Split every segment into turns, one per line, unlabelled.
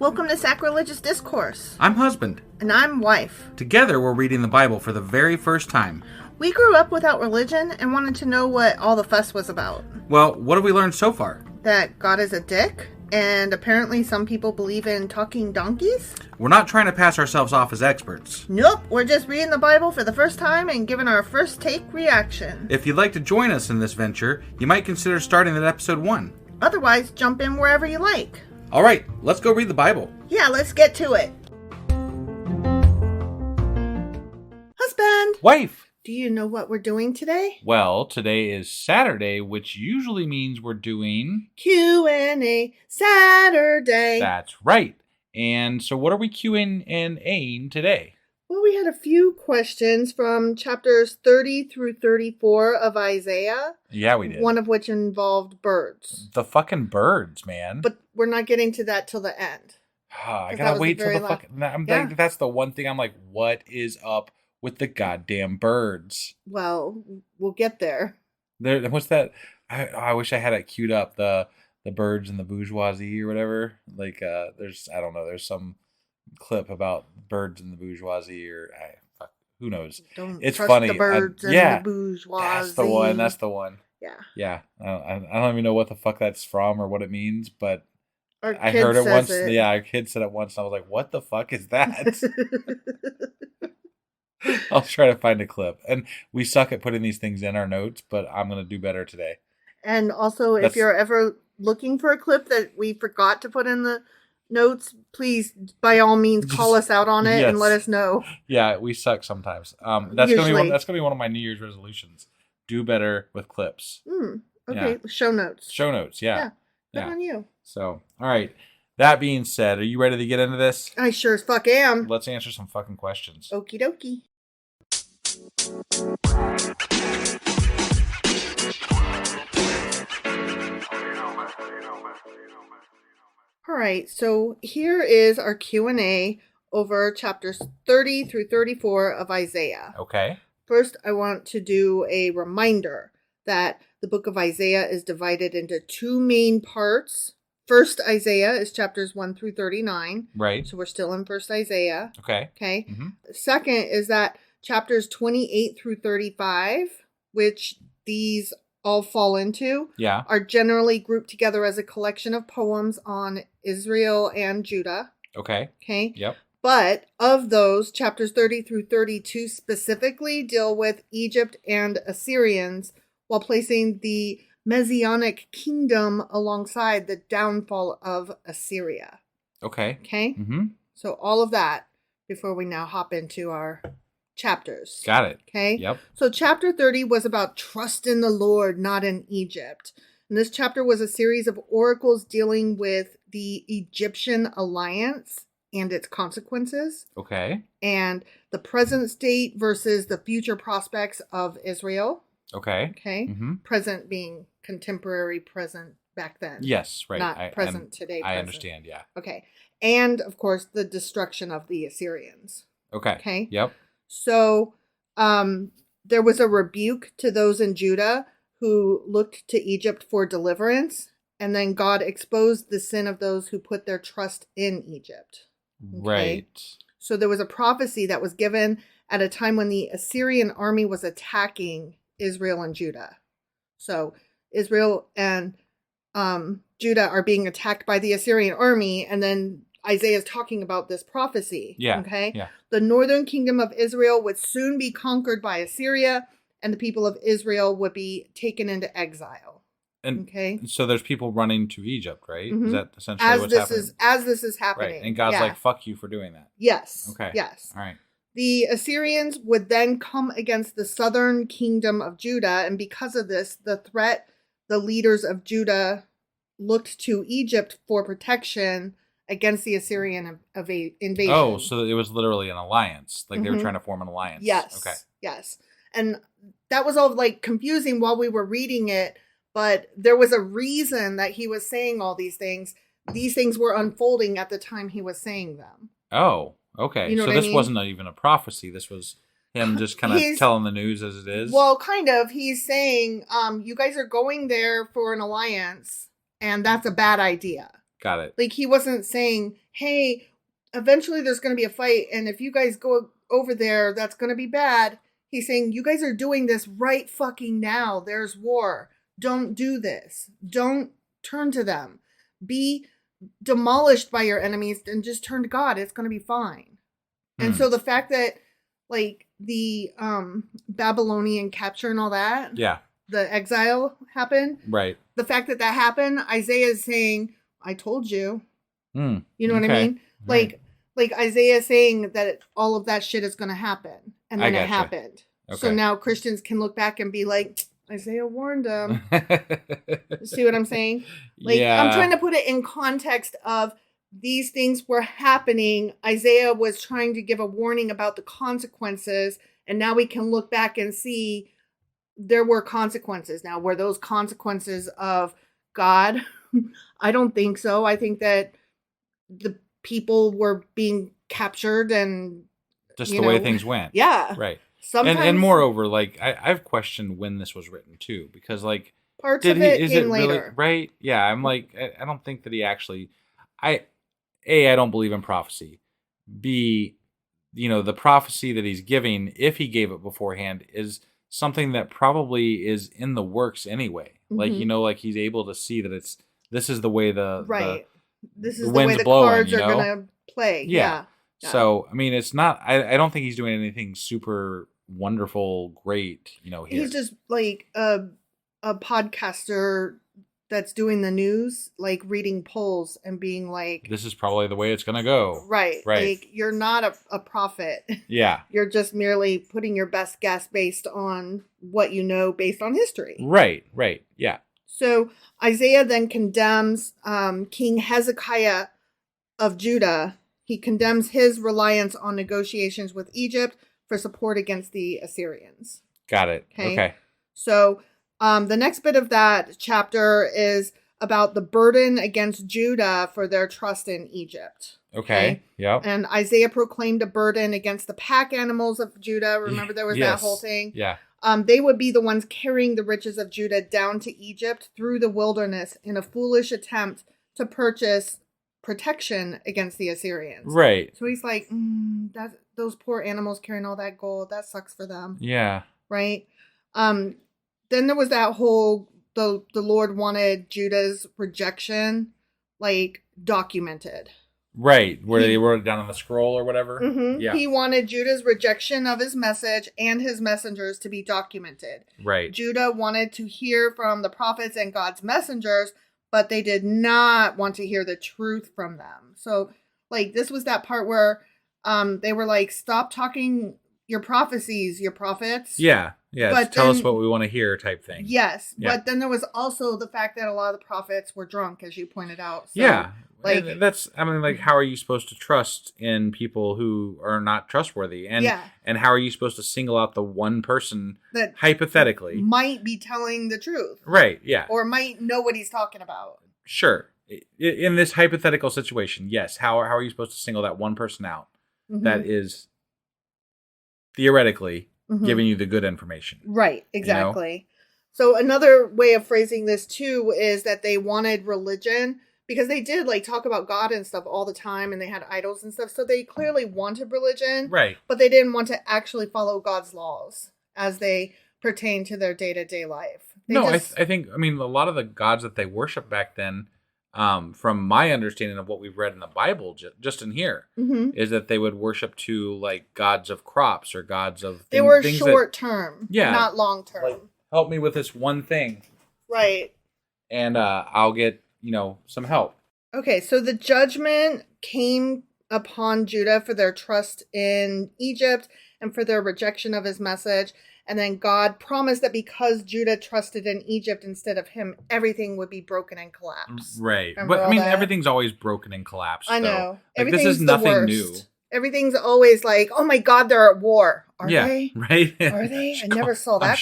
Welcome to Sacrilegious Discourse.
I'm husband.
And I'm wife.
Together, we're reading the Bible for the very first time.
We grew up without religion and wanted to know what all the fuss was about.
Well, what have we learned so far?
That God is a dick, and apparently some people believe in talking donkeys?
We're not trying to pass ourselves off as experts.
Nope, we're just reading the Bible for the first time and giving our first take reaction.
If you'd like to join us in this venture, you might consider starting at episode 1.
Otherwise, jump in wherever you like.
All right, let's go read the Bible.
Yeah, let's get to it. Husband!
Wife!
Do you know what we're doing today?
Well, today is Saturday, which usually means we're doing...
Q&A Saturday.
That's right. And so what are we Qing and Aing today?
Well, we had a few questions from chapters 30 through 34 of Isaiah.
Yeah, we did.
One of which involved birds.
The fucking birds, man.
But we're not getting to that till the end.
I gotta wait till the fucking... Like, that's the one thing I'm like, what is up with the goddamn birds?
Well, we'll get there.
What's that? I wish I had it queued up. The birds and the bourgeoisie or whatever. Like, there's some clip about birds and the bourgeoisie who knows? It's
trust
funny.
The birds and the bourgeoisie.
That's the one. Yeah. I don't even know what the fuck that's from or what it means, but I heard it once. Yeah, our kid said it once, and I was like, "What the fuck is that?" I'll try to find a clip. And we suck at putting these things in our notes, but I'm gonna do better today.
And also, if you're ever looking for a clip that we forgot to put in the notes, please, by all means, call us out on it and let us know.
Yeah, we suck sometimes. That's gonna be one of my New Year's resolutions. Do better with clips.
Okay, yeah. Show notes.
Yeah.
Good on you.
So, all right. That being said, are you ready to get into this?
I sure as fuck am.
Let's answer some fucking questions.
Okie dokie. All right, so here is our Q&A over chapters 30 through 34 of Isaiah.
Okay.
First, I want to do a reminder that the book of Isaiah is divided into two main parts. First Isaiah is chapters 1 through 39.
Right.
So we're still in First Isaiah.
Okay.
Mm-hmm. Second is that chapters 28 through 35, which these all fall into, are generally grouped together as a collection of poems on Israel and Judah.
Okay. Yep.
But of those, chapters 30 through 32 specifically deal with Egypt and Assyrians, while placing the Messianic kingdom alongside the downfall of Assyria.
Okay.
Mm-hmm. So all of that before we now hop into our chapters.
Got it.
Okay.
Yep.
So chapter 30 was about trust in the Lord, not in Egypt. And this chapter was a series of oracles dealing with the Egyptian alliance and its consequences.
Okay.
And the present state versus the future prospects of Israel.
Okay.
Mm-hmm. Present being contemporary present back then.
Yes, right.
Not present today.
I understand, yeah.
Okay. And, of course, the destruction of the Assyrians.
Okay. Yep.
So, there was a rebuke to those in Judah who looked to Egypt for deliverance. And then God exposed the sin of those who put their trust in Egypt. Okay?
Right.
So there was a prophecy that was given at a time when the Assyrian army was attacking Israel and Judah. So Israel and Judah are being attacked by the Assyrian army, and then Isaiah is talking about this prophecy.
Yeah.
Okay.
Yeah.
The northern kingdom of Israel would soon be conquered by Assyria, and the people of Israel would be taken into exile.
And so there's people running to Egypt, right? Mm-hmm. Is that essentially what's happening?
As this is happening.
Right. And God's like, fuck you for doing that.
Yes.
Okay.
Yes.
All right.
The Assyrians would then come against the southern kingdom of Judah, and because of this, the leaders of Judah looked to Egypt for protection against the Assyrian invasion.
Oh, so it was literally an alliance. Like they were trying to form an alliance.
Yes.
Okay.
Yes. And that was all like confusing while we were reading it, but there was a reason that he was saying all these things. These things were unfolding at the time he was saying them.
Oh, okay.
You know
so this wasn't even a prophecy. This was him just kind of telling the news as it is.
Well, kind of. He's saying, you guys are going there for an alliance, and that's a bad idea.
Got it.
Like, he wasn't saying, hey, eventually there's going to be a fight, and if you guys go over there, that's going to be bad. He's saying, you guys are doing this right fucking now. There's war. Don't do this. Don't turn to them. Be demolished by your enemies and just turn to God. It's going to be fine. And so the fact that, like, the Babylonian capture and all that, the exile happened,
right?
The fact that that happened, Isaiah is saying, I told you. You know what I mean?
Right.
Like Isaiah is saying that all of that shit is going to happen. And then it happened. Okay. So now Christians can look back and be like, Isaiah warned them. See what I'm saying? Like, I'm trying to put it in context of these things were happening. Isaiah was trying to give a warning about the consequences. And now we can look back and see there were consequences. Now, were those consequences of God? I don't think so. I think that the people were being captured and
just the way things went.
Yeah.
Right.
Sometimes,
and moreover, like, I've questioned when this was written too, because, like,
parts of it
is
came
it
later.
Really, right? Yeah, I'm like, I don't think that he actually, I don't believe in prophecy. B, the prophecy that he's giving, if he gave it beforehand, is something that probably is in the works anyway. Like, like, he's able to see that this is the way
this is the way the cards are gonna play. Yeah.
So, I mean, it's not, I don't think he's doing anything super wonderful, great, here.
He's just like a podcaster that's doing the news, like reading polls and being like,
this is probably the way it's going to go.
Right. Like, you're not a prophet.
Yeah.
You're just merely putting your best guess based on what you know, based on history.
Right. Yeah.
So Isaiah then condemns King Hezekiah of Judah. He condemns his reliance on negotiations with Egypt for support against the Assyrians.
Got it. Okay.
So the next bit of that chapter is about the burden against Judah for their trust in Egypt.
Okay. Yep.
And Isaiah proclaimed a burden against the pack animals of Judah. Remember, there was that whole thing?
Yeah.
They would be the ones carrying the riches of Judah down to Egypt through the wilderness in a foolish attempt to purchase protection against the Assyrians.
Right.
So he's like, those poor animals carrying all that gold, that sucks for them.
Yeah.
Right. Then there was that whole, the Lord wanted Judah's rejection, like, documented.
Right. Where they wrote it down on the scroll or whatever.
Mm-hmm. Yeah. He wanted Judah's rejection of his message and his messengers to be documented.
Right.
Judah wanted to hear from the prophets and God's messengers, but they did not want to hear the truth from them. So, like, this was that part where they were like, stop talking your prophecies, your prophets.
Yeah. But tell us what we want to hear type thing.
Yes. Yeah. But then there was also the fact that a lot of the prophets were drunk, as you pointed out. So,
yeah.
Like,
like, how are you supposed to trust in people who are not trustworthy? And how are you supposed to single out the one person that hypothetically
might be telling the truth?
Right, yeah.
Or might know what he's talking about.
Sure. In this hypothetical situation, yes. How are you supposed to single that one person out that is theoretically giving you the good information?
Right, exactly. So another way of phrasing this too is that they wanted religion, because they did, like, talk about God and stuff all the time, and they had idols and stuff. So they clearly wanted religion.
Right.
But they didn't want to actually follow God's laws as they pertain to their day-to-day life.
I think, a lot of the gods that they worshiped back then, from my understanding of what we've read in the Bible, just in here, is that they would worship to, like, gods of crops or gods of...
They were short-term, not long-term.
Like, help me with this one thing.
Right.
And I'll get... some help.
Okay, so the judgment came upon Judah for their trust in Egypt and for their rejection of his message. And then God promised that because Judah trusted in Egypt instead of him, everything would be broken and collapse.
Right. Remember, but everything's always broken and collapsed.
I know.
Like, this is nothing new.
Everything's always like, oh my God, they're at war. Are they?
Right.
Are they? I never saw that.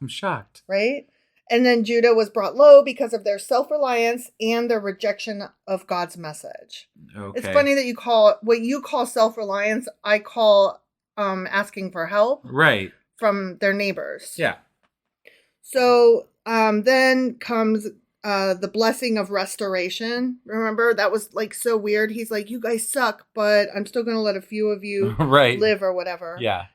I'm shocked.
Right? And then Judah was brought low because of their self-reliance and their rejection of God's message. Okay. It's funny that you call what you call self-reliance, I call asking for help.
Right.
From their neighbors.
Yeah.
So then comes the blessing of restoration. Remember, that was like so weird. He's like, you guys suck, but I'm still going to let a few of you
Right.
live or whatever.
Yeah.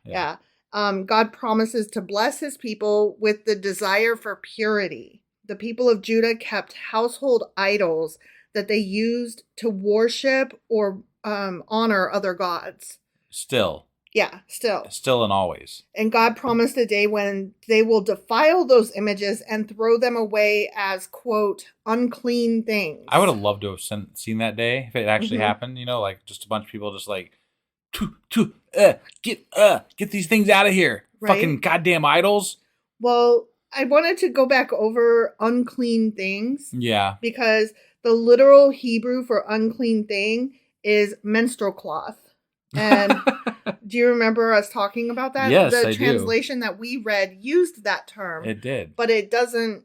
God promises to bless his people with the desire for purity. The people of Judah kept household idols that they used to worship or honor other gods.
Still and always.
And God promised a day when they will defile those images and throw them away as, quote, unclean things.
I would have loved to have seen that day if it actually happened. Like just a bunch of people just like, get these things out of here. Right? Fucking goddamn idols.
Well, I wanted to go back over unclean things.
Yeah.
Because the literal Hebrew for unclean thing is menstrual cloth. And do you remember us talking about that?
Yes, I do.
The translation that we read used that term.
It did.
But it doesn't,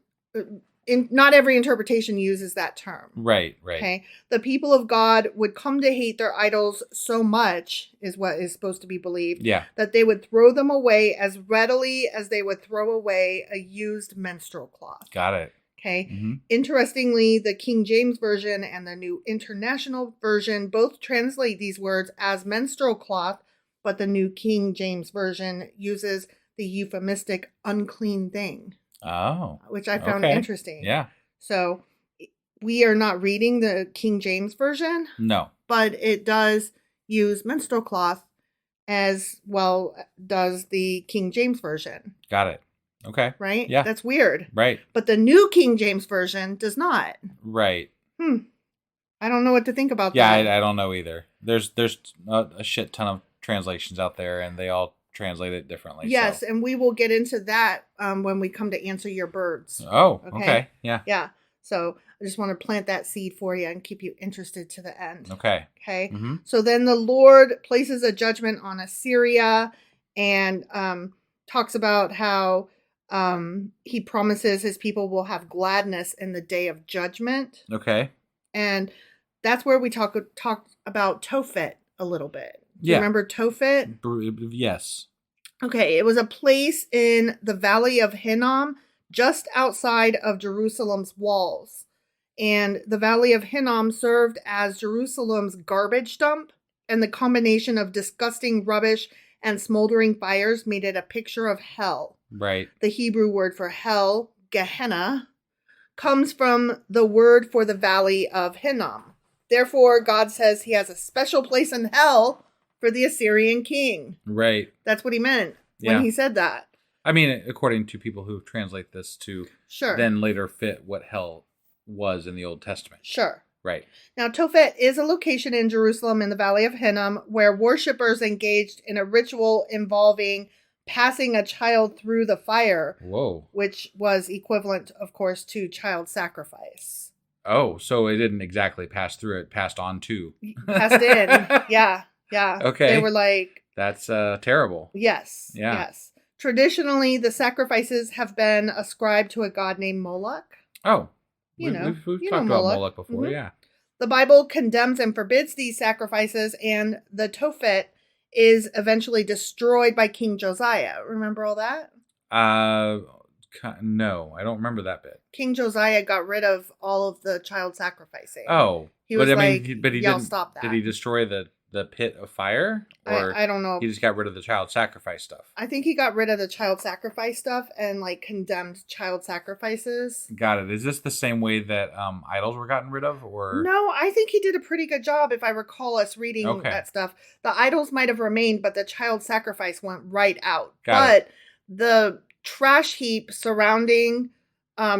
not every interpretation uses that term.
Right.
Okay. The people of God would come to hate their idols so much, is what is supposed to be believed, that they would throw them away as readily as they would throw away a used menstrual cloth.
Got it.
Okay. Interestingly, the King James Version and the New International Version both translate these words as menstrual cloth, but the New King James Version uses the euphemistic unclean thing.
Oh.
Which I found interesting.
Yeah.
So we are not reading the King James Version.
No.
But it does use menstrual cloth as well does the King James Version.
Got it. Okay.
Right?
Yeah.
That's weird.
Right.
But the New King James Version does not.
Right.
I don't know what to think about that.
Yeah, I don't know either. There's a shit ton of translations out there, and they all translate it differently.
Yes, and we will get into that when we come to answer your birds.
Oh, okay. Yeah.
Yeah. So I just want to plant that seed for you and keep you interested to the end.
Okay.
Okay. So then the Lord places a judgment on Assyria and talks about how he promises his people will have gladness in the day of judgment.
Okay.
And that's where we talk about Tophet a little bit. Do you remember Tophet?
Yes.
Okay, it was a place in the Valley of Hinnom, just outside of Jerusalem's walls. And the Valley of Hinnom served as Jerusalem's garbage dump, and the combination of disgusting rubbish and smoldering fires made it a picture of hell.
Right.
The Hebrew word for hell, Gehenna, comes from the word for the Valley of Hinnom. Therefore, God says he has a special place in hell for the Assyrian king.
Right.
That's what he meant when he said that.
I mean, according to people who translate this to then later fit what hell was in the Old Testament.
Sure.
Right.
Now, Tophet is a location in Jerusalem in the Valley of Hinnom where worshipers engaged in a ritual involving passing a child through the fire.
Whoa.
Which was equivalent, of course, to child sacrifice.
Oh, so it didn't exactly pass through, it passed on to.
Passed in. Yeah. Okay. They were like...
That's terrible.
Yes. Yeah. Yes. Traditionally, the sacrifices have been ascribed to a god named Molech.
Oh.
We've
talked about Molech before, yeah.
The Bible condemns and forbids these sacrifices, and the Tophet is eventually destroyed by King Josiah. Remember all that?
No, I don't remember that bit.
King Josiah got rid of all of the child sacrificing.
Oh.
He was
he didn't
stop that.
Did he destroy the pit of fire? Or
I don't know.
He just got rid of the child sacrifice stuff.
I think he got rid of the child sacrifice stuff and condemned child sacrifices.
Got it. Is this the same way that idols were gotten rid of, or
no? I think he did a pretty good job. If I recall us reading that stuff, the idols might have remained, but the child sacrifice went right out. But the trash heap surrounding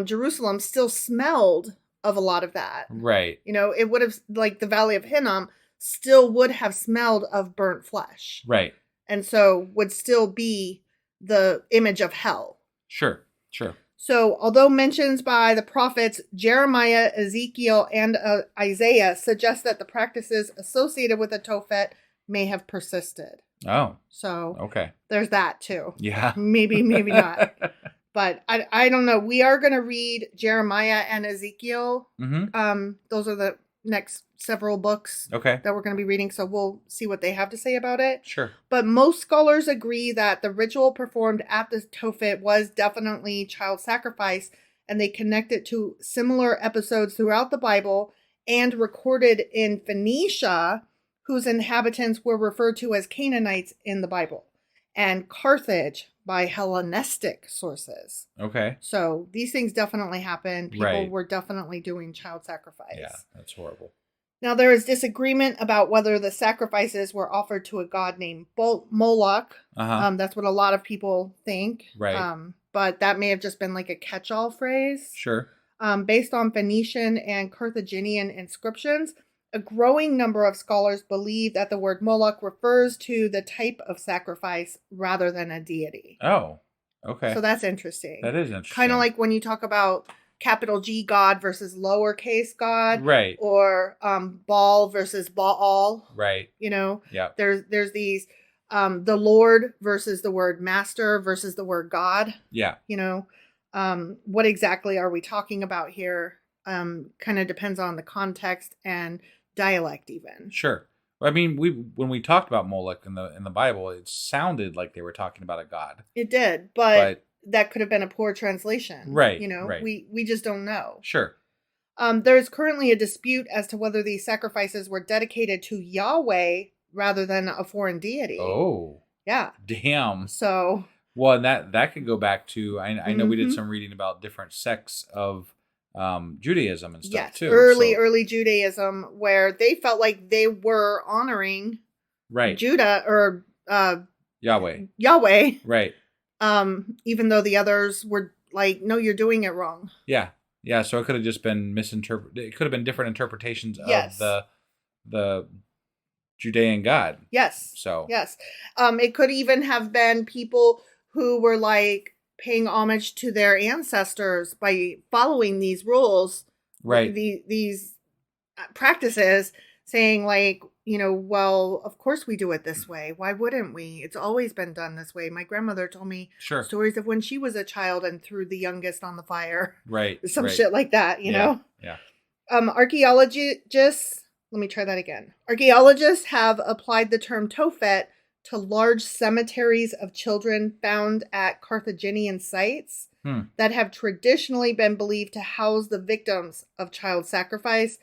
Jerusalem still smelled of a lot of that.
Right.
It would have the Valley of Hinnom still would have smelled of burnt flesh.
Right.
And so would still be the image of hell.
Sure.
So although mentions by the prophets Jeremiah, Ezekiel, and Isaiah suggest that the practices associated with the Tophet may have persisted.
Oh.
So there's that too.
Yeah.
Maybe not. But I don't know. We are going to read Jeremiah and Ezekiel. Mm-hmm. Those are the next several books that we're going to be reading, so we'll see what they have to say about it.
Sure.
But most scholars agree that the ritual performed at the Tophet was definitely child sacrifice, and they connect it to similar episodes throughout the Bible and recorded in Phoenicia, whose inhabitants were referred to as Canaanites in the Bible, and Carthage by Hellenistic sources.
Okay.
So these things definitely happened. People
Right.
were definitely doing child sacrifice.
Yeah, that's horrible.
Now, there is disagreement about whether the sacrifices were offered to a god named Molech.
Uh-huh.
That's what a lot of people think.
Right.
But that may have just been like a catch-all phrase.
Sure.
Based on Phoenician and Carthaginian inscriptions, a growing number of scholars believe that the word Moloch refers to the type of sacrifice rather than a deity.
Oh, okay.
So that's interesting.
That is interesting.
Kind of like when you talk about capital G God versus lowercase God.
Right.
Or Baal versus Baal.
Right.
You know?
Yeah.
There's these, the Lord versus the word master versus the word God.
Yeah.
You know? What exactly are we talking about here? Kind of depends on the context and dialect even.
Sure. I mean, when we talked about Molech in the Bible, it sounded like they were talking about a god.
It did, but that could have been a poor translation.
Right.
You know,
right.
we just don't know.
Sure.
There is currently a dispute as to whether these sacrifices were dedicated to Yahweh rather than a foreign deity.
Oh.
Yeah.
Damn.
So.
Well, and that could go back to, I know we did some reading about different sects of Judaism and stuff too.
Early Judaism, where they felt like they were honoring Judah or Yahweh.
Right.
Even though the others were like, no, you're doing it wrong.
Yeah. Yeah. So it could have just been misinterpreted. It could have been different interpretations of the Judean God.
Yes.
So. Yes.
It could even have been people who were like paying homage to their ancestors by following these rules.
Right.
These practices, saying like, you know, well, of course we do it this way. Why wouldn't we? It's always been done this way. My grandmother told me stories of when she was a child and threw the youngest on the fire.
Right.
Some shit like that, you know?
Yeah.
Archaeologists, let me try that again. Archaeologists have applied the term Tophet to large cemeteries of children found at Carthaginian sites that have traditionally been believed to house the victims of child sacrifice,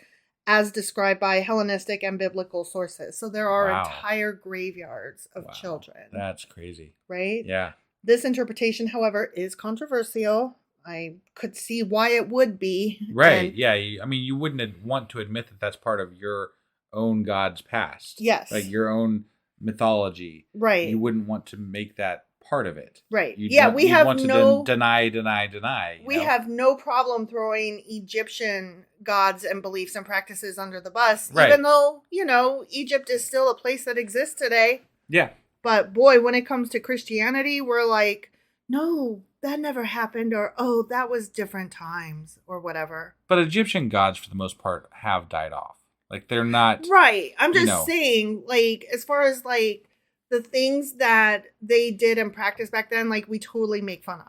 as described by Hellenistic and biblical sources. So there are entire graveyards of children.
That's crazy.
Right?
Yeah.
This interpretation, however, is controversial. I could see why it would be.
Right. Yeah. I mean, you wouldn't want to admit that that's part of your own God's past.
Yes.
Like your own mythology.
Right.
You wouldn't want to make that part of it.
Right.
You'd
we have
want to deny.
We have no problem throwing Egyptian gods and beliefs and practices under the bus, even though, you know, Egypt is still a place that exists today.
Yeah.
But boy, when it comes to Christianity, we're like, no, that never happened, or oh, that was different times, or whatever.
But Egyptian gods, for the most part, have died off. Like, they're not...
Right. I'm just saying, like, as far as, like, the things that they did and practiced back then, like, we totally make fun of.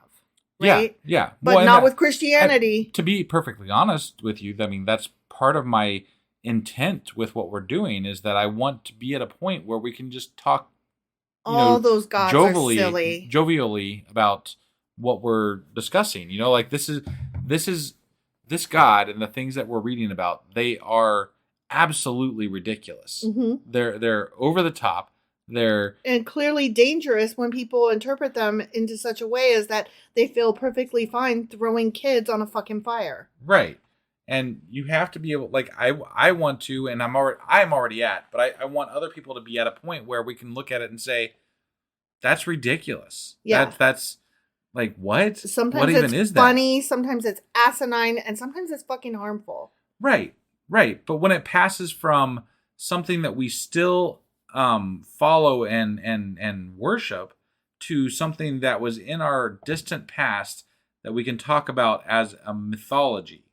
Right?
Yeah.
But not with Christianity.
To be perfectly honest with you, I mean, that's part of my intent with what we're doing, is that I want to be at a point where we can just talk
those gods are silly.
Jovially about what we're discussing. You know, like this God and the things that we're reading about, they are absolutely ridiculous. Mm-hmm. They're over the top. And
clearly dangerous when people interpret them into such a way as that they feel perfectly fine throwing kids on a fucking fire.
Right. And you have to be able, like, I want to, and I'm already at, but I want other people to be at a point where we can look at it and say, that's ridiculous. Yeah. That's like, what?
Sometimes
what even
it's
is
funny,
that?
Sometimes it's asinine, and sometimes it's fucking harmful.
Right. But when it passes from something that we still follow and worship to something that was in our distant past that we can talk about as a mythology,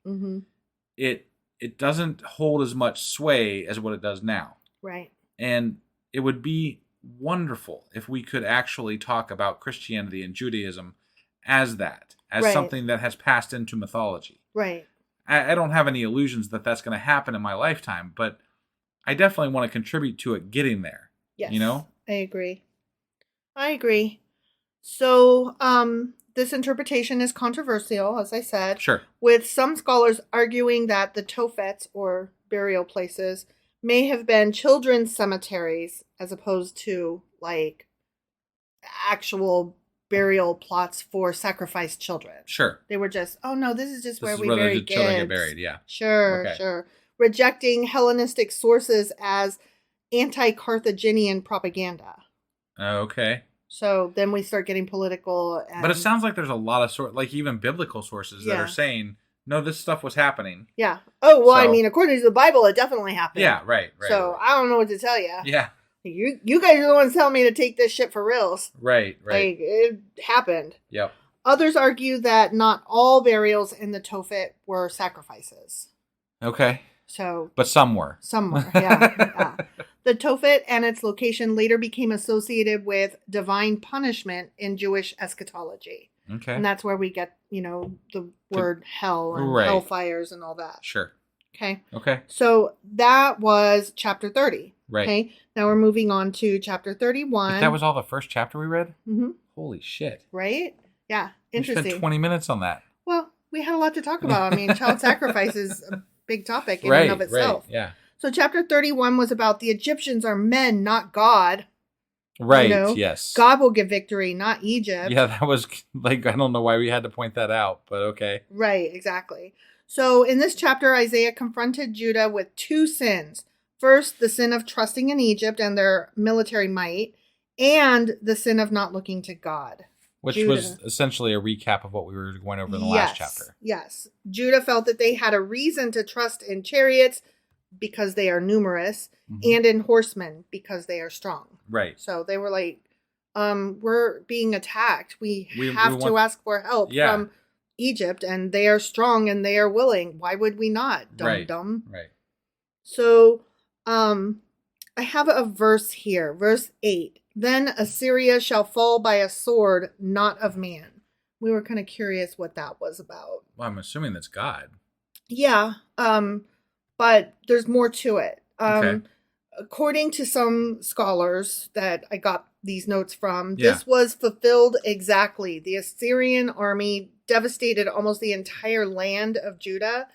it doesn't hold as much sway as what it does now.
Right.
And it would be wonderful if we could actually talk about Christianity and Judaism as something that has passed into mythology.
Right.
I don't have any illusions that that's going to happen in my lifetime, but I definitely want to contribute to it getting there.
Yes.
You know?
I agree. So, this interpretation is controversial, as I said.
Sure.
With some scholars arguing that the Tophets, or burial places, may have been children's cemeteries as opposed to like actual burial plots for sacrificed children.
Sure.
They were just, oh no, this is just
This
where
is
we
where
bury
the
kids.
children get buried, yeah.
Sure,
Okay.
sure. Rejecting Hellenistic sources as anti-Carthaginian propaganda.
Okay.
So then we start getting political. And,
But it sounds like there's a lot of like even biblical sources that are saying, no, this stuff was happening.
Yeah. Oh, well, I
So-
mean, according to the Bible, it definitely happened.
Yeah, right.
So I don't know what to tell you.
Yeah.
You guys are the ones telling me to take this shit for reals.
Right.
Like, it happened.
Yep.
Others argue that not all burials in the Tophet were sacrifices.
Okay.
So,
But some were.
Some were, yeah. The Tophet and its location later became associated with divine punishment in Jewish eschatology.
Okay.
And that's where we get, the word hell and
Right.
hellfires and all that.
Sure.
Okay. So that was chapter 30.
Right.
Okay. Now we're moving on to chapter 31.
But that was all the first chapter we read?
Mm-hmm.
Holy shit.
Right? Yeah.
We
Interesting.
spent 20 minutes on that.
Well, we had a lot to talk about. I mean, child sacrifice is a big topic in
Right.
and of itself.
Right. Yeah.
So chapter 31 was about the Egyptians are men, not God.
Right. Yes.
God will give victory, not Egypt.
Yeah, that was like, I don't know why we had to point that out, but okay.
Right, exactly. So in this chapter, Isaiah confronted Judah with two sins. First, the sin of trusting in Egypt and their military might, and the sin of not looking to God.
Which
Judah.
was essentially a recap of what we were going over in the last chapter.
Yes. Judah felt that they had a reason to trust in chariots because they are numerous, and in horsemen because they are strong.
Right.
So they were like, we're being attacked. We have to ask for help from Egypt, and they are strong and they are willing. Why would we not? Dumb.
Right.
So, I have a verse here, verse 8. Then Assyria shall fall by a sword, not of man. We were kind of curious what that was about.
Well, I'm assuming that's God.
Yeah, but there's more to it.
Okay.
According to some scholars that I got these notes from, this was fulfilled exactly. The Assyrian army devastated almost the entire land of Judah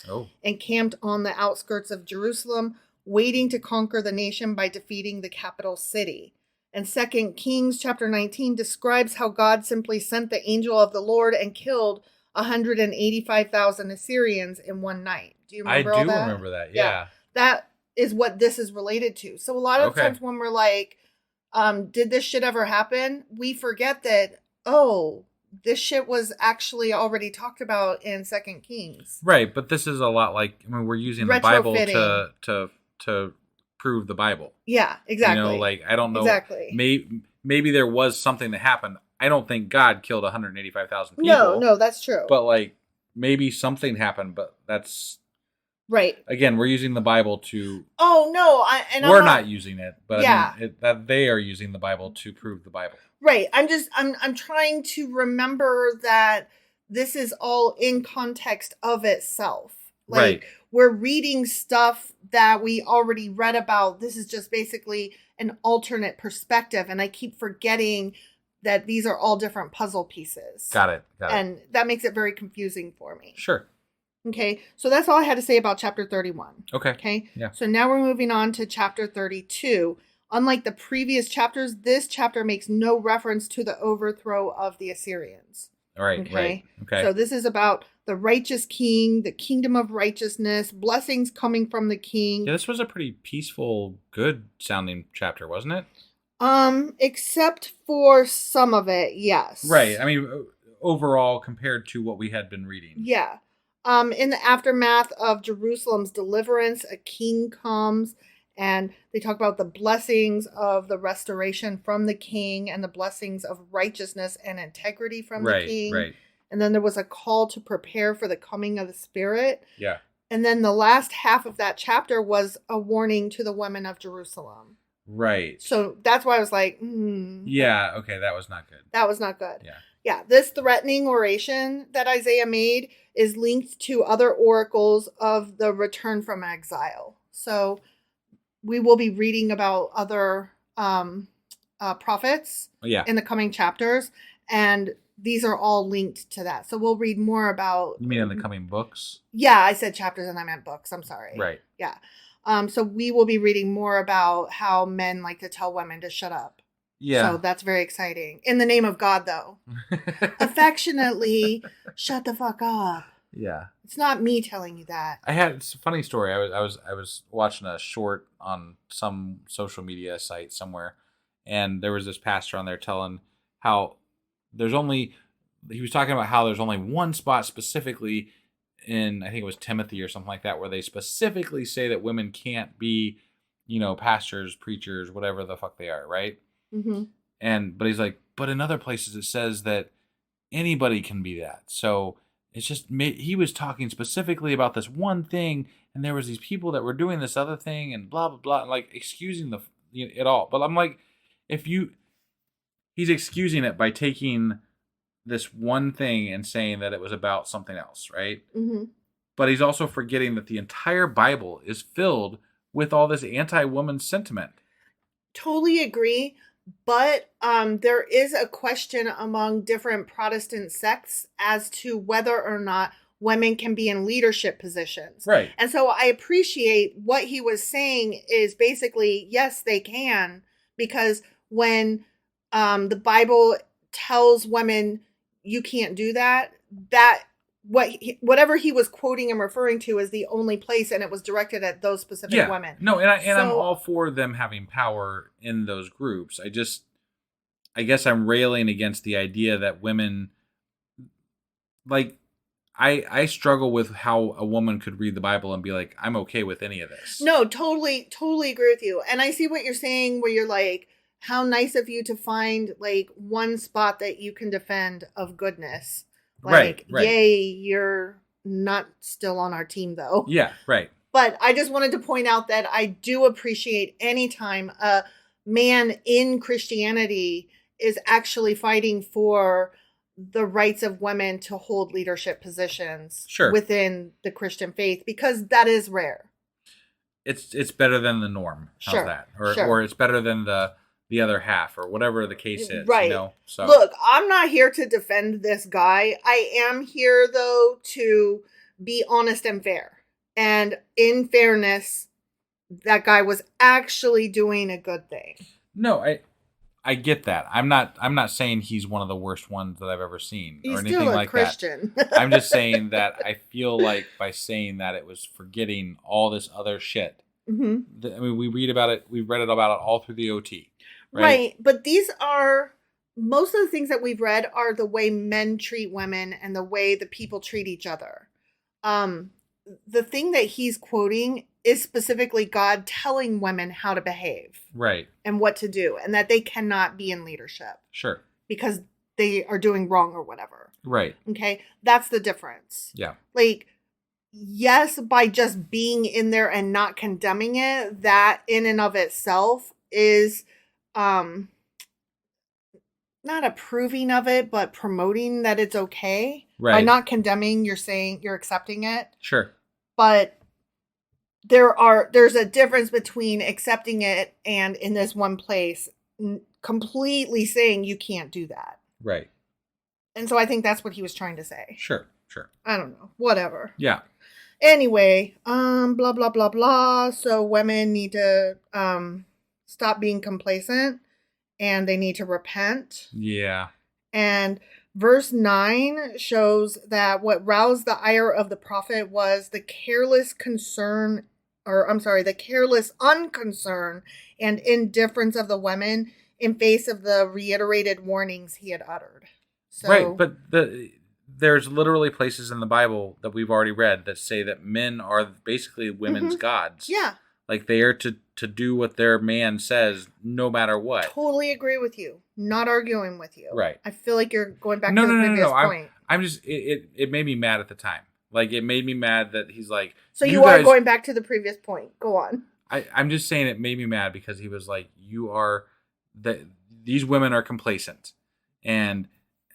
and camped on the outskirts of Jerusalem, waiting to conquer the nation by defeating the capital city. And 2 Kings chapter 19 describes how God simply sent the angel of the Lord and killed 185,000 Assyrians in one night. Do you remember all that?
I do remember that, yeah.
That is what this is related to. So a lot of times when we're like, did this shit ever happen? We forget that, this shit was actually already talked about in 2 Kings.
Right, but this is a lot like, we're using the Bible to prove the Bible.
Yeah, exactly.
I don't know.
Exactly.
Maybe there was something that happened. I don't think God killed 185,000 people.
No, that's true.
But maybe something happened, but that's...
Right.
Again, we're using the Bible to...
Oh, no.
We're not using it, but
yeah.
that they are using the Bible to prove the Bible.
Right. I'm trying to remember that this is all in context of itself.
Right.
We're reading stuff that we already read about. This is just basically an alternate perspective. And I keep forgetting that these are all different puzzle pieces.
Got it.
And that makes it very confusing for me.
Sure.
Okay. So that's all I had to say about chapter 31.
Okay. Yeah.
So now we're moving on to chapter 32. Unlike the previous chapters, this chapter makes no reference to the overthrow of the Assyrians.
Right. Okay.
So this is about the righteous king, the kingdom of righteousness, blessings coming from the king.
Yeah, this was a pretty peaceful, good sounding chapter, wasn't it?
Except for some of it, yes.
Right. I mean, overall, compared to what we had been reading.
Yeah. In the aftermath of Jerusalem's deliverance, a king comes and they talk about the blessings of the restoration from the king and the blessings of righteousness and integrity from the king. Right. And then there was a call to prepare for the coming of the Spirit.
Yeah.
And then the last half of that chapter was a warning to the women of Jerusalem.
Right.
So that's why I was like,
Yeah, okay, that was not good.
That was not good.
Yeah.
Yeah, this threatening oration that Isaiah made is linked to other oracles of the return from exile. So we will be reading about other prophets in the coming chapters. And these are all linked to that. So we'll read more about.
You mean in the coming books?
Yeah, I said chapters and I meant books. I'm sorry.
Right.
Yeah. So we will be reading more about how men like to tell women to shut up.
Yeah.
So that's very exciting. In the name of God, though. Affectionately, shut the fuck up.
Yeah.
It's not me telling you that.
It's a funny story. I was watching a short on some social media site somewhere, and there was this pastor on there telling how he was talking about how there's only one spot specifically in, I think it was Timothy or something like that, where they specifically say that women can't be, pastors, preachers, whatever the fuck they are, right?
Mm-hmm.
But he's like, but in other places it says that anybody can be that. So it's just, he was talking specifically about this one thing, and there was these people that were doing this other thing, and blah blah blah, and like excusing it all. But I'm like, he's excusing it by taking this one thing and saying that it was about something else, right?
Mm-hmm.
But he's also forgetting that the entire Bible is filled with all this anti-woman sentiment.
Totally agree. But there is a question among different Protestant sects as to whether or not women can be in leadership positions.
Right.
And so I appreciate what he was saying is basically, yes, they can, because when the Bible tells women you can't do that, whatever he was quoting and referring to is the only place, and it was directed at those specific women.
No, I'm all for them having power in those groups. I guess I'm railing against the idea that women, like, I struggle with how a woman could read the Bible and be like, I'm okay with any of this.
No, totally agree with you. And I see what you're saying, where you're like, how nice of you to find like one spot that you can defend of goodness. Like,
right.
Yay, you're not still on our team, though.
Yeah, right.
But I just wanted to point out that I do appreciate any time a man in Christianity is actually fighting for the rights of women to hold leadership positions within the Christian faith, because that is rare.
It's better than the norm. How's that? Or it's better than the other half, or whatever the case is.
Right.
So
look, I'm not here to defend this guy. I am here, though, to be honest and fair. And in fairness, that guy was actually doing a good thing.
No, I get that. I'm not saying he's one of the worst ones that I've ever seen or anything
still a
like
Christian.
that. I'm just saying that I feel like by saying that it was forgetting all this other shit.
Mm-hmm.
I mean, we read about it all through the OT.
Right. But these are, most of the things that we've read are the way men treat women and the way the people treat each other. The thing that he's quoting is specifically God telling women how to behave.
Right.
And what to do, and that they cannot be in leadership.
Sure.
Because they are doing wrong or whatever.
Right.
Okay. That's the difference.
Yeah.
Like, yes, by just being in there and not condemning it, that in and of itself is not approving of it, but promoting that it's okay.
Right.
By not condemning, you're saying you're accepting it.
Sure.
But there's a difference between accepting it and in this one place completely saying you can't do that.
Right.
And so I think that's what he was trying to say.
Sure.
I don't know. Whatever.
Yeah.
Anyway, blah, blah, blah, blah. So women need to stop being complacent, and they need to repent.
Yeah.
And verse 9 shows that what roused the ire of the prophet was the careless unconcern and indifference of the women in face of the reiterated warnings he had uttered. So,
right, but there's literally places in the Bible that we've already read that say that men are basically women's gods.
Yeah.
Like they are to do what their man says no matter what.
Totally agree with you. Not arguing with you.
Right.
I feel like you're going back to the previous point.
I'm just, it made me mad at the time. Like, it made me mad that he's like...
So you are going back to the previous point. Go on.
I'm just saying it made me mad because he was like, these women are complacent. And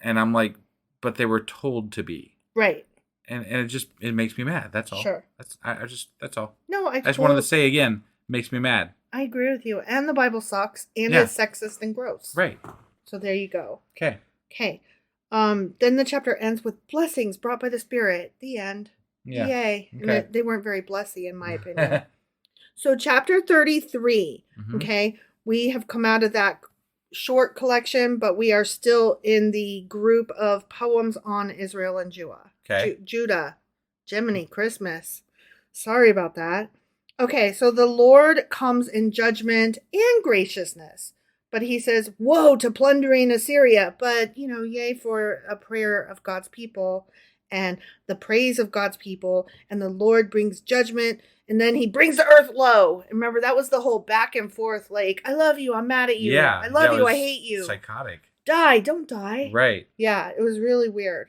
I'm like, but they were told to be. Right. And it makes me mad. That's all. Sure. That's all. No, I just wanted to say again, makes me mad.
I agree with you. And the Bible sucks and is sexist and gross.
Right.
So there you go.
Okay.
Then the chapter ends with blessings brought by the Spirit. The end.
Yeah.
Yay.
Okay.
And they weren't very blessy, in my opinion. So chapter 33, okay, we have come out of that short collection, but we are still in the group of poems on Israel and Judah. Jiminy Christmas. Sorry about that. Okay, so the Lord comes in judgment and graciousness. But he says, woe to plundering Assyria. But, yay for a prayer of God's people and the praise of God's people. And the Lord brings judgment. And then he brings the earth low. Remember, that was the whole back and forth. Like, I love you. I'm mad at you.
Yeah,
I love you. I hate you.
Psychotic.
Die. Don't die.
Right.
Yeah, it was really weird.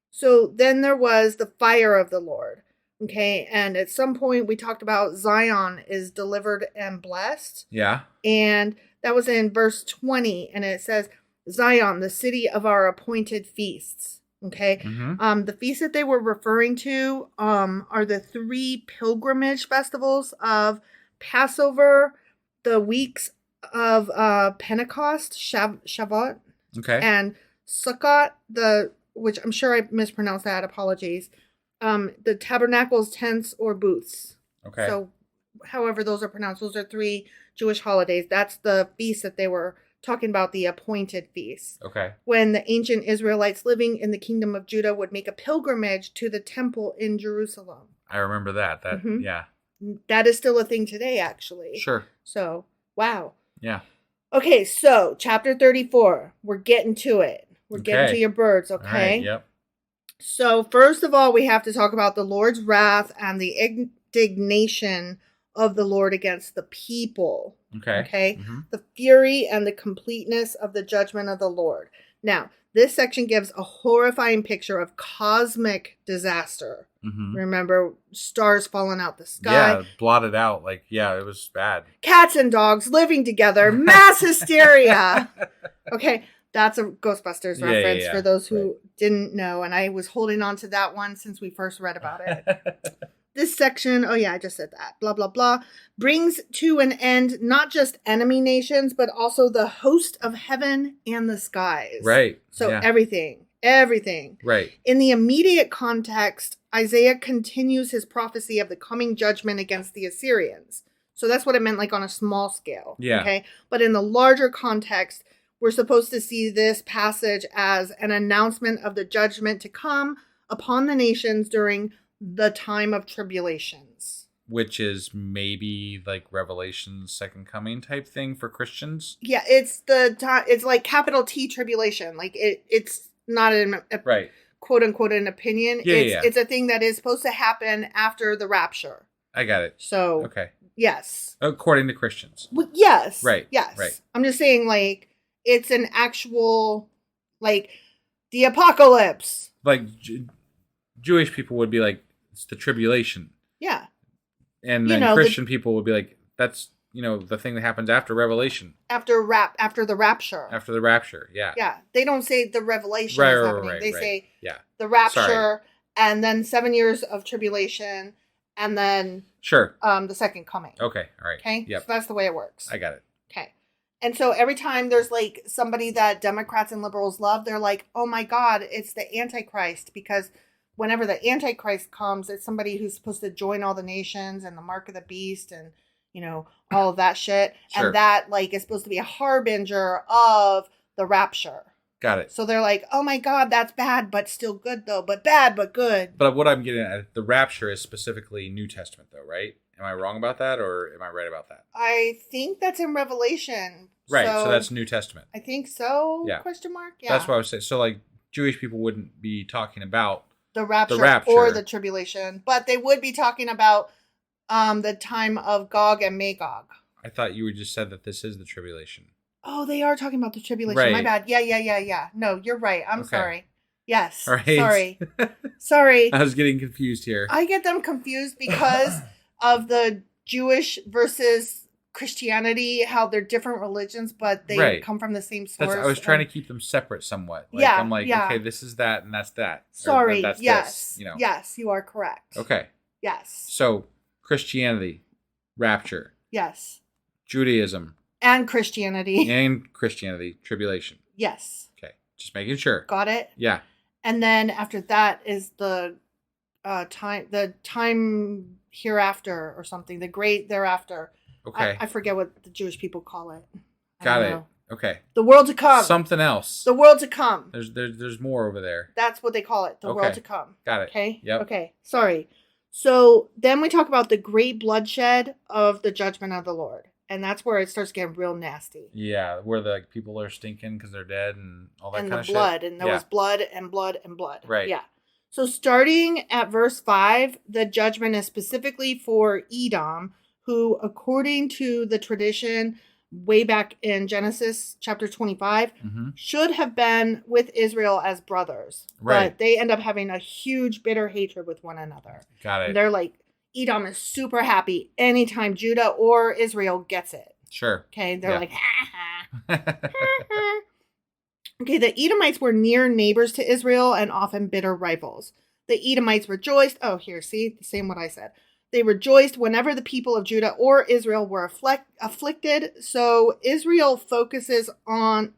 So then there was the fire of the Lord. Okay, and at some point we talked about Zion is delivered and blessed.
Yeah.
And that was in verse 20, and it says, Zion, the city of our appointed feasts. Okay, the feasts that they were referring to are the 3 pilgrimage festivals of Passover, the weeks of Pentecost, Shavuot, and Sukkot, which I'm sure I mispronounced that, apologies. The tabernacles, tents, or booths. Okay. So however those are pronounced, those are 3 Jewish holidays. That's the feast that they were talking about, the appointed feasts. Okay. When the ancient Israelites living in the kingdom of Judah would make a pilgrimage to the temple in Jerusalem.
I remember that. Yeah.
That is still a thing today, actually.
Sure.
So, wow.
Yeah.
Okay, so chapter 34. We're getting to it. We're getting to your birds, okay?
All right, yep.
So, first of all, we have to talk about the Lord's wrath and the indignation of the Lord against the people. Okay? The fury and the completeness of the judgment of the Lord. Now, this section gives a horrifying picture of cosmic disaster. Remember, stars falling out the sky.
Yeah, blotted out. It was bad.
Cats and dogs living together. Mass hysteria. Okay, that's a Ghostbusters reference for those who didn't know. And I was holding on to that one since we first read about it. This section, I just said that, blah, blah, blah, brings to an end not just enemy nations, but also the host of heaven and the skies.
Right.
So everything. Right. In the immediate context, Isaiah continues his prophecy of the coming judgment against the Assyrians. So that's what it meant, on a small scale. Yeah. Okay. But in the larger context, we're supposed to see this passage as an announcement of the judgment to come upon the nations during the time of tribulations.
Which is maybe Revelation's second coming type thing for Christians.
Yeah, it's the time. It's like capital T tribulation. It's not a quote unquote an opinion. It's a thing that is supposed to happen after the rapture.
I got it.
So
okay.
Yes.
According to Christians.
Well, yes.
Right.
Yes.
Right.
I'm just saying it's an actual the apocalypse.
Jewish people would be it's the tribulation.
Yeah.
And then Christian people would be that's, the thing that happens after Revelation.
After the rapture.
After the rapture, yeah.
Yeah. They don't say the revelation is happening. They say the rapture and then 7 years of tribulation and then the second coming.
Okay. All right.
Okay.
Yep.
So that's the way it works.
I got it.
Okay. And so every time there's somebody that Democrats and liberals love, they're oh my God, it's the Antichrist, because whenever the Antichrist comes, it's somebody who's supposed to join all the nations and the mark of the beast and, all of that shit. Sure. And that, is supposed to be a harbinger of the rapture.
Got it.
So they're oh my God, that's bad, but still good, though. But bad, but good.
But what I'm getting at, the rapture is specifically New Testament, though, right? Am I wrong about that, or am I right about that?
I think that's in Revelation.
Right, so that's New Testament.
I think so,
yeah.
Question mark? Yeah.
That's what I was saying. So, Jewish people wouldn't be talking about
the rapture or the tribulation, but they would be talking about the time of Gog and Magog.
I thought you just said that this is the tribulation.
Oh, they are talking about the tribulation.
Right.
My bad. Yeah. No, you're right. I'm sorry. Yes.
All right.
Sorry. Sorry.
I was getting confused here.
I get them confused because of the Jewish versus Christianity, how they're different religions, but they come from the same source.
I was trying to keep them separate somewhat. I'm okay, this is that and that's that.
Sorry.
That's
yes.
This,
Yes, you are correct.
Okay.
Yes.
So, Christianity, rapture.
Yes.
Judaism.
And Christianity.
Tribulation.
Yes.
Okay. Just making sure.
Got it?
Yeah.
And then after that is the time hereafter or something, the great thereafter.
Okay.
I forget what the Jewish people call it.
Got it. Okay.
The world to come.
Something else.
The world to come.
There's more over there.
That's what they call it. The world to come.
Got it.
Okay?
Yep.
Okay. Sorry. So then we talk about the great bloodshed of the judgment of the Lord. And that's where it starts getting real nasty.
Yeah, where the people are stinking because they're dead and all that kind of shit.
And the blood. And there was blood and blood and blood.
Right.
Yeah. So starting at verse 5, the judgment is specifically for Edom, who, according to the tradition way back in Genesis chapter 25, should have been with Israel as brothers.
Right.
But they end up having a huge bitter hatred with one another.
Got it.
And they're like, Edom is super happy anytime Judah or Israel gets it.
Sure.
Okay. They're like, ha ha. Okay. The Edomites were near neighbors to Israel and often bitter rivals. The Edomites rejoiced. Oh, here, see, the same what I said. They rejoiced whenever the people of Judah or Israel were afflicted. So Isaiah focuses on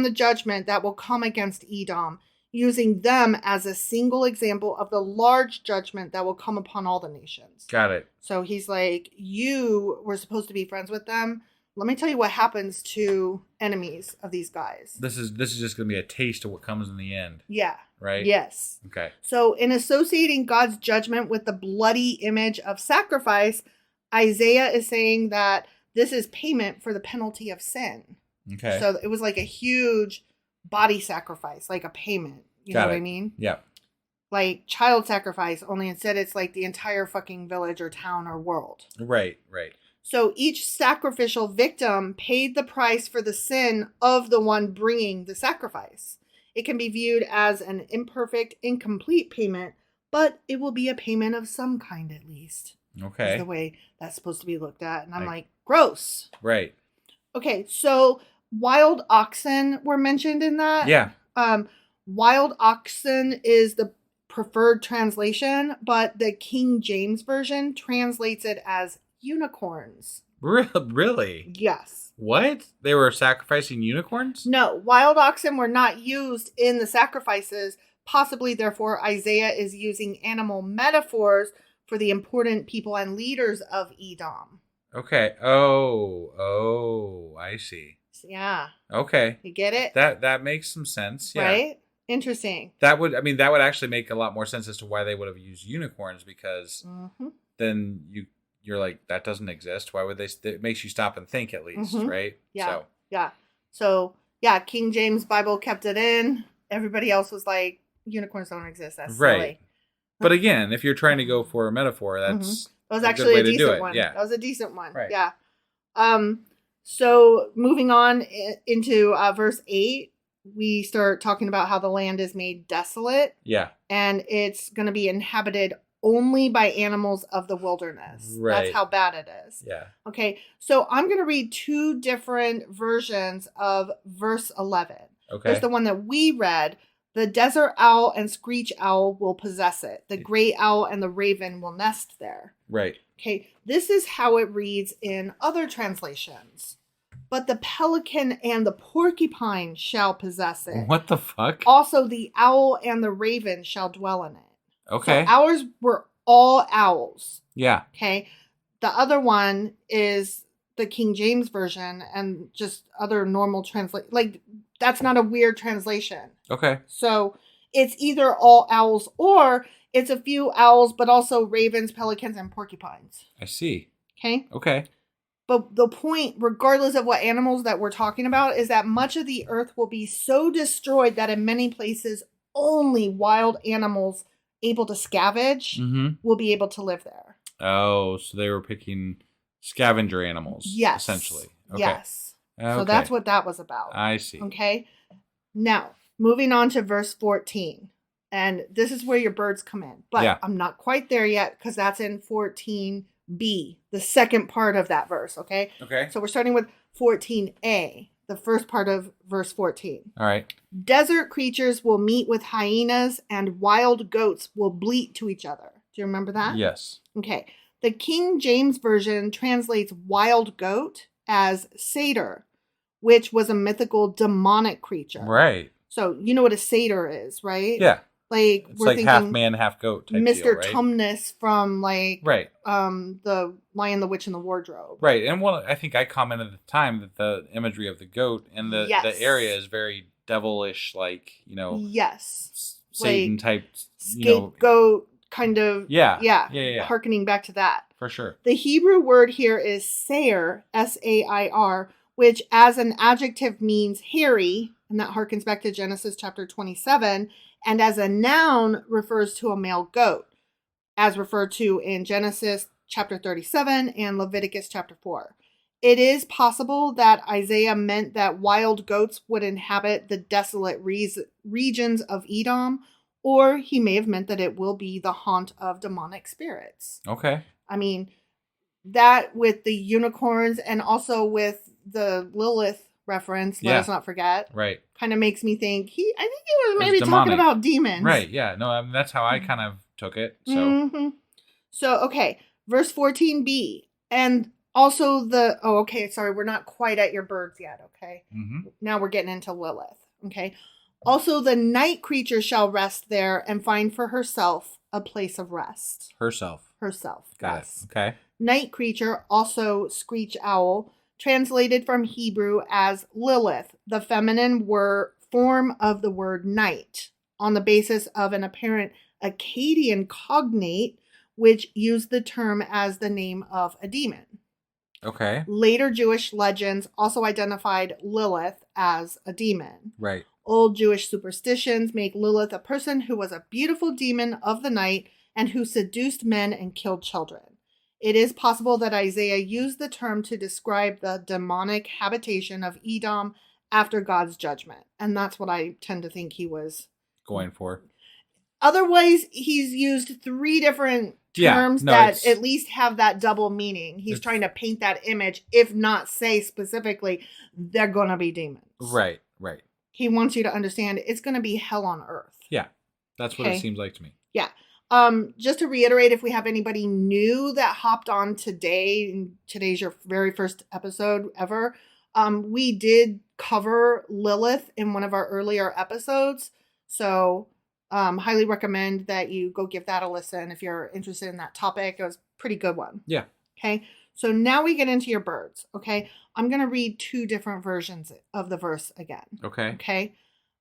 the judgment that will come against Edom, using them as a single example of the large judgment that will come upon all the nations.
Got it.
So he's like, you were supposed to be friends with them. Let me tell you what happens to enemies of these guys.
This is just going to be a taste of what comes in the end.
Yeah.
Right?
Yes.
Okay.
So in associating God's judgment with the bloody image of sacrifice, Isaiah is saying that this is payment for the penalty of sin.
Okay.
So it was like a huge body sacrifice, like a payment. You know what I mean?
Yeah.
Like child sacrifice, only instead it's like the entire fucking village or town or world.
Right.
So each sacrificial victim paid the price for the sin of the one bringing the sacrifice. It can be viewed as an imperfect, incomplete payment, but it will be a payment of some kind at least.
Okay.
That's the way that's supposed to be looked at. And I'm like, gross.
Right.
Okay, so wild oxen were mentioned in that.
Yeah.
Wild oxen is the preferred translation, but the King James Version translates it as unicorns.
Really?
Yes.
What? They were sacrificing unicorns?
No, wild oxen were not used in the sacrifices. Possibly, therefore, Isaiah is using animal metaphors for the important people and leaders of Edom.
Okay. Oh, I see.
Yeah.
Okay.
You get it?
That makes some sense. Yeah.
Right? Interesting.
That would actually make a lot more sense as to why they would have used unicorns, because then you're like, that doesn't exist. Why would they? It makes you stop and think at least, right?
Yeah. So, King James Bible kept it in. Everybody else was like, unicorns don't exist. That's silly.
But again, if you're trying to go for a metaphor, that's
that was actually a decent one.
Yeah.
That was a decent one.
Right.
Yeah. So moving on into verse 8, we start talking about how the land is made desolate.
Yeah.
And it's going to be inhabited only by animals of the wilderness.
Right.
That's how bad it is.
Yeah.
Okay. So I'm going to read two different versions of verse 11.
Okay.
There's the one that we read. The desert owl and screech owl will possess it. The gray owl and the raven will nest there.
Right.
Okay. This is how it reads in other translations. But the pelican and the porcupine shall possess it.
What the fuck?
Also, the owl and the raven shall dwell in it.
Okay.
So ours were all owls.
Yeah.
Okay. The other one is the King James Version and just other normal translate. Like, that's not a weird translation.
Okay.
So it's either all owls or it's a few owls, but also ravens, pelicans, and porcupines.
I see.
Okay.
Okay.
But the point, regardless of what animals that we're talking about, is that much of the earth will be so destroyed that in many places, only wild animals able to scavenge will be able to live there.
Oh, so they were picking scavenger animals.
Yes.
Essentially. Okay.
Yes.
Okay.
So that's what that was about.
I see.
Okay. Now, moving on to verse 14. And this is where your birds come in. But I'm not quite there yet because that's in 14b, the second part of that verse. Okay.
Okay.
So we're starting with 14a, the first part of verse 14.
All right.
Desert creatures will meet with hyenas and wild goats will bleat to each other. Do you remember that?
Yes.
Okay. The King James Version translates wild goat as satyr, which was a mythical demonic creature.
Right.
So you know what a satyr is, right?
Yeah.
Like
It's
we're
like
thinking
half man, half goat type
Mr.
deal, right?
Tumnus from like
Right.
the Lion, the Witch, and the Wardrobe.
Right. And I think I commented at the time that the imagery of the goat and the area is very devilish, like, you know, Satan
like,
type,
scapegoat kind of,
yeah,
hearkening back to that.
For sure.
The Hebrew word here is sair, S-A-I-R, which as an adjective means hairy, and that harkens back to Genesis chapter 27, and as a noun refers to a male goat, as referred to in Genesis chapter 37 and Leviticus chapter 4. It is possible that Isaiah meant that wild goats would inhabit the desolate regions of Edom, or he may have meant that it will be the haunt of demonic spirits.
Okay.
I mean, that with the unicorns and also with the Lilith reference, let us not forget.
Right.
Kind of makes me think I think he was maybe talking about demons.
Right, yeah. No, I mean, that's how I kind of took it. So,
So okay, verse 14b. And also we're not quite at your birds yet, okay? Now we're getting into Lilith, okay? Also, the night creature shall rest there and find for herself a place of rest.
Herself. Got
yes.
it. Okay.
Night creature, also screech owl, translated from Hebrew as Lilith, the feminine form of the word night, on the basis of an apparent Akkadian cognate, which used the term as the name of a demon.
Okay.
Later Jewish legends also identified Lilith as a demon.
Right.
Old Jewish superstitions make Lilith a person who was a beautiful demon of the night and who seduced men and killed children. It is possible that Isaiah used the term to describe the demonic habitation of Edom after God's judgment. And that's what I tend to think he was
going for.
Otherwise, he's used 3 different terms that at least have that double meaning. He's trying to paint that image, if not say specifically, they're going to be demons.
Right.
He wants you to understand it's going to be hell on earth.
Yeah, that's what it seems like to me.
Yeah. Just to reiterate, if we have anybody new that hopped on today, and today's your very first episode ever, we did cover Lilith in one of our earlier episodes. So highly recommend that you go give that a listen if you're interested in that topic. It was a pretty good one.
Yeah.
Okay. So now we get into your birds. Okay. I'm going to read 2 different versions of the verse again.
Okay.
Okay.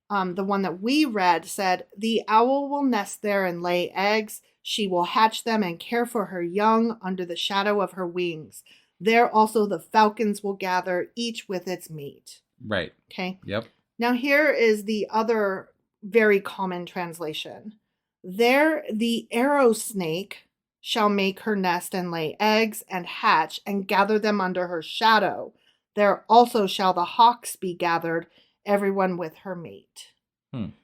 The one that we read said, "The owl will nest there and lay eggs. She will hatch them and care for her young under the shadow of her wings. There also the falcons will gather, each with its mate."
Right.
Okay.
Yep.
Now here is the other very common translation. "There the arrow snake shall make her nest and lay eggs and hatch and gather them under her shadow. There also shall the hawks be gathered, everyone with her mate."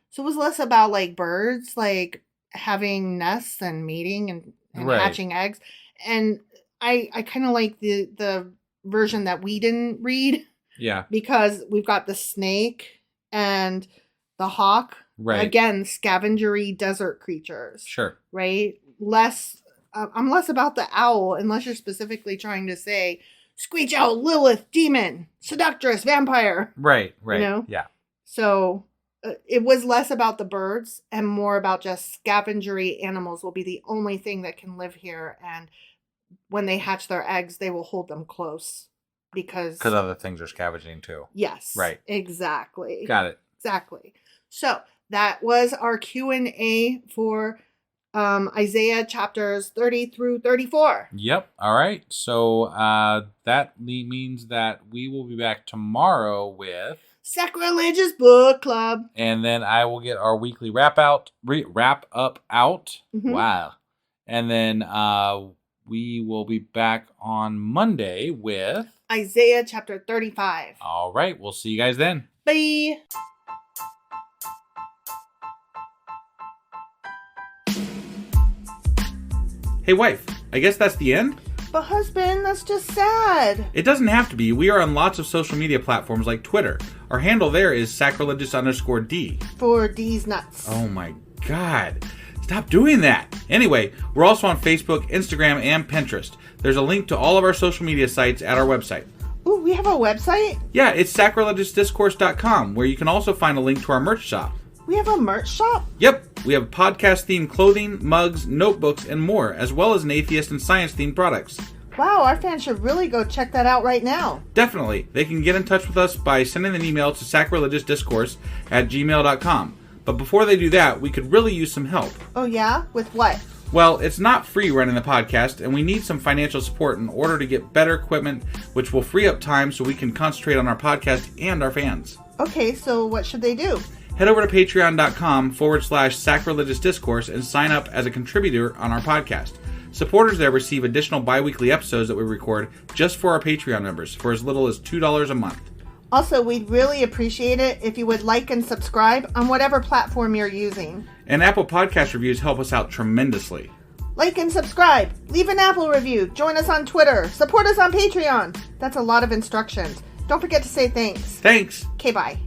So it was less about like birds, like having nests and mating and hatching eggs. And I kind of like the version that we didn't read.
Yeah.
Because we've got the snake and the hawk.
Right.
Again, scavengery desert creatures.
Sure.
Right? I'm less about the owl, unless you're specifically trying to say, screech owl, Lilith, demon, seductress, vampire.
Right.
You know?
Yeah.
So it was less about the birds and more about just scavengery animals will be the only thing that can live here. And when they hatch their eggs, they will hold them close because
other things are scavenging too.
Yes.
Right.
Exactly.
Got it.
Exactly. So that was our Q&A for Isaiah chapters 30 through 34.
Yep. All right. So that means that we will be back tomorrow with
Sacrilegious Book Club.
And then I will get our weekly wrap up out.
Mm-hmm.
Wow. And then we will be back on Monday with
Isaiah chapter 35.
All right. We'll see you guys then.
Bye.
Hey, wife, I guess that's the end?
But husband, that's just sad.
It doesn't have to be. We are on lots of social media platforms like Twitter. Our handle there is sacrilegious_D.
For D's nuts.
Oh my God. Stop doing that. Anyway, we're also on Facebook, Instagram, and Pinterest. There's a link to all of our social media sites at our website.
Ooh, we have a website?
Yeah, it's sacrilegiousdiscourse.com, where you can also find a link to our merch shop.
We have a merch shop?
Yep, we have podcast-themed clothing, mugs, notebooks, and more, as well as an atheist and science-themed products.
Wow, our fans should really go check that out right now.
Definitely. They can get in touch with us by sending an email to sacrilegiousdiscourse@gmail.com. But before they do that, we could really use some help.
Oh yeah? With what?
Well, it's not free running the podcast, and we need some financial support in order to get better equipment, which will free up time so we can concentrate on our podcast and our fans.
Okay, so what should they do?
Head over to patreon.com/sacrilegiousdiscourse and sign up as a contributor on our podcast. Supporters there receive additional bi-weekly episodes that we record just for our Patreon members for as little as $2 a month.
Also, we'd really appreciate it if you would like and subscribe on whatever platform you're using.
And Apple Podcast reviews help us out tremendously.
Like and subscribe. Leave an Apple review. Join us on Twitter. Support us on Patreon. That's a lot of instructions. Don't forget to say thanks.
Thanks.
Okay, bye.